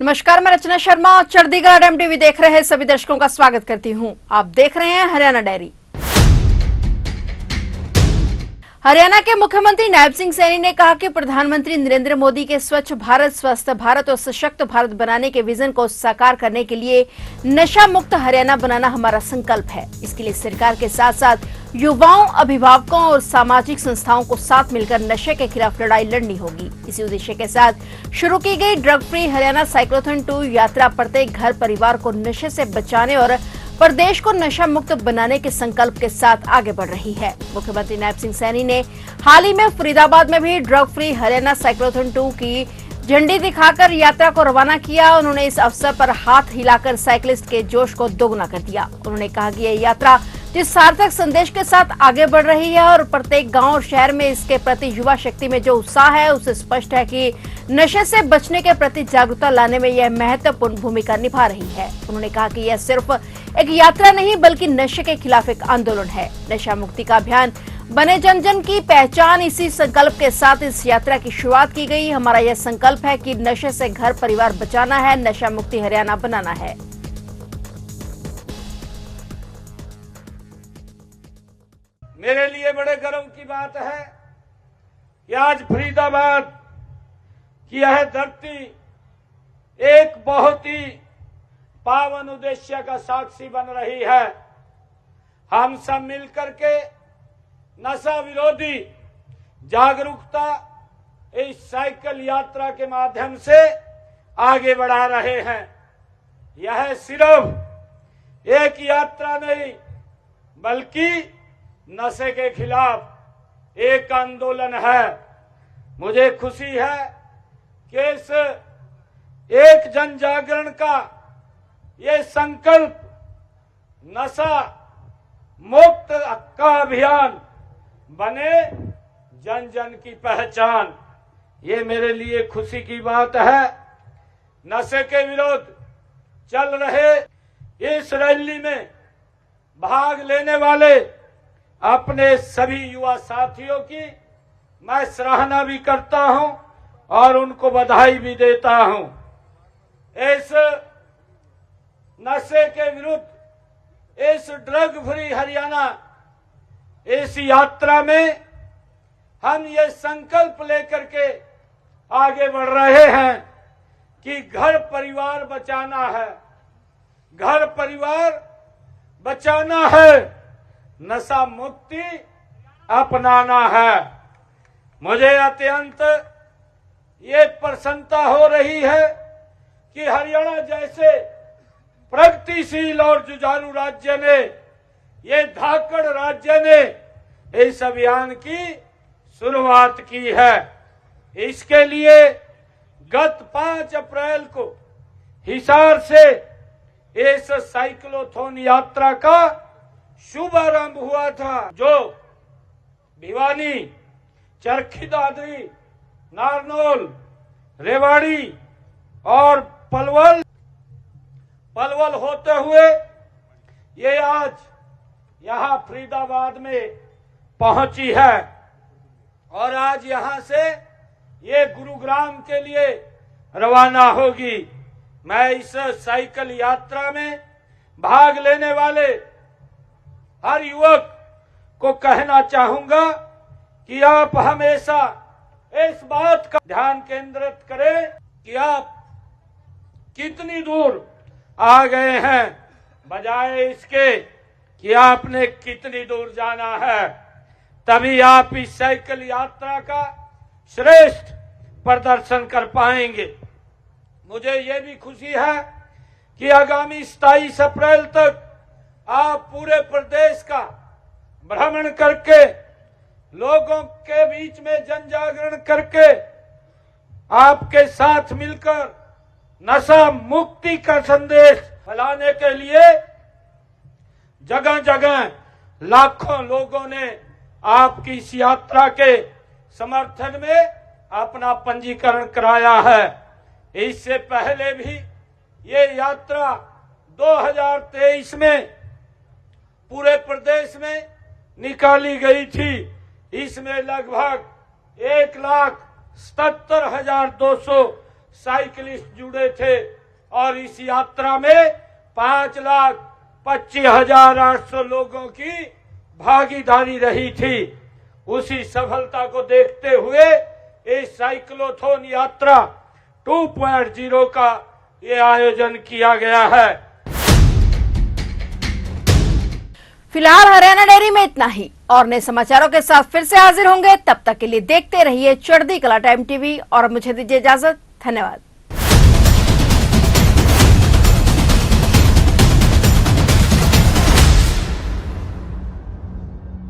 नमस्कार, मैं रचना शर्मा और चंडीगढ़ एमटीवी देख रहे सभी दर्शकों का स्वागत करती हूं। आप देख रहे हैं हरियाणा डायरी। हरियाणा के मुख्यमंत्री नायब सिंह सैनी ने कहा कि प्रधानमंत्री नरेंद्र मोदी के स्वच्छ भारत, स्वस्थ भारत और सशक्त भारत बनाने के विजन को साकार करने के लिए नशा मुक्त हरियाणा बनाना हमारा संकल्प है। इसके लिए सरकार के साथ साथ युवाओं, अभिभावकों और सामाजिक संस्थाओं को साथ मिलकर नशे के खिलाफ लड़ाई लड़नी होगी। इसी उद्देश्य के साथ शुरू की गई ड्रग फ्री हरियाणा साइक्लोथॉन 2 यात्रा प्रत्येक घर परिवार को नशे से बचाने और प्रदेश को नशा मुक्त बनाने के संकल्प के साथ आगे बढ़ रही है। मुख्यमंत्री नायब सिंह सैनी ने हाल ही में फरीदाबाद में भी ड्रग फ्री हरियाणा साइक्लोथॉन 2 की झंडी दिखाकर यात्रा को रवाना किया। उन्होंने इस अवसर पर हाथ हिलाकर साइकिलिस्ट के जोश को दोगुना कर दिया। उन्होंने कहा कि यह यात्रा जिस सार्थक संदेश के साथ आगे बढ़ रही है और प्रत्येक गांव और शहर में इसके प्रति युवा शक्ति में जो उत्साह है, उससे स्पष्ट है कि नशे से बचने के प्रति जागरूकता लाने में यह महत्वपूर्ण भूमिका निभा रही है। उन्होंने कहा कि यह सिर्फ एक यात्रा नहीं बल्कि नशे के खिलाफ एक आंदोलन है। नशा मुक्ति का अभियान बने जन जन की पहचान। इसी संकल्प के साथ इस यात्रा की शुरुआत की गई। हमारा यह संकल्प है कि नशे से घर परिवार बचाना है, नशा मुक्ति हरियाणा बनाना है। मेरे लिए बड़े गर्व की बात है कि आज फरीदाबाद की यह धरती एक बहुत ही पावन उद्देश्य का साक्षी बन रही है। हम सब मिलकर के नशा विरोधी जागरूकता इस साइकिल यात्रा के माध्यम से आगे बढ़ा रहे हैं। यह सिर्फ एक यात्रा नहीं बल्कि नशे के खिलाफ एक आंदोलन है। मुझे खुशी है कि इस एक जन जागरण का ये संकल्प नशा मुक्त का अभियान बने जन जन की पहचान, ये मेरे लिए खुशी की बात है। नशे के विरोध चल रहे इस रैली में भाग लेने वाले अपने सभी युवा साथियों की मैं सराहना भी करता हूं और उनको बधाई भी देता हूं। इस नशे के विरुद्ध, इस ड्रग फ्री हरियाणा, इस यात्रा में हम ये संकल्प लेकर के आगे बढ़ रहे हैं कि घर परिवार बचाना है, घर परिवार बचाना है, नशा मुक्ति अपनाना है। मुझे अत्यंत ये प्रसन्नता हो रही है कि हरियाणा जैसे प्रगतिशील और जुझारू राज्य ने, ये धाकड़ राज्य ने इस अभियान की शुरुआत की है। इसके लिए गत 5 अप्रैल को हिसार से इस साइक्लोथॉन यात्रा का शुभारंभ हुआ था, जो भिवानी, चरखी दादरी, नारनौल, रेवाड़ी और पलवल होते हुए ये आज यहां फरीदाबाद में पहुंची है और आज यहां से ये गुरुग्राम के लिए रवाना होगी। मैं इस साइकिल यात्रा में भाग लेने वाले हर युवक को कहना चाहूंगा कि आप हमेशा इस बात का ध्यान केंद्रित करें कि आप कितनी दूर आ गए हैं, बजाय इसके कि आपने कितनी दूर जाना है। तभी आप इस साइकिल यात्रा का श्रेष्ठ प्रदर्शन कर पाएंगे। मुझे ये भी खुशी है कि आगामी 27 अप्रैल तक आप पूरे प्रदेश का भ्रमण करके लोगों के बीच में जन जागरण करके आपके साथ मिलकर नशा मुक्ति का संदेश फैलाने के लिए जगह जगह लाखों लोगों ने आपकी इस यात्रा के समर्थन में अपना पंजीकरण कराया है। इससे पहले भी ये यात्रा 2023 में पूरे प्रदेश में निकाली गई थी। इसमें लगभग 1,77,200 साइकिलिस्ट जुड़े थे। और इस यात्रा में 5,25,800 लोगों की भागीदारी रही थी। उसी सफलता को देखते हुए इस साइक्लोथॉन यात्रा 2.0 का ये आयोजन किया गया है। फिलहाल हरियाणा डेयरी में इतना ही। और नए समाचारों के साथ फिर से हाजिर होंगे। तब तक के लिए देखते रहिए चढ़ती कला टाइम टीवी और मुझे दीजिए इजाजत। धन्यवाद।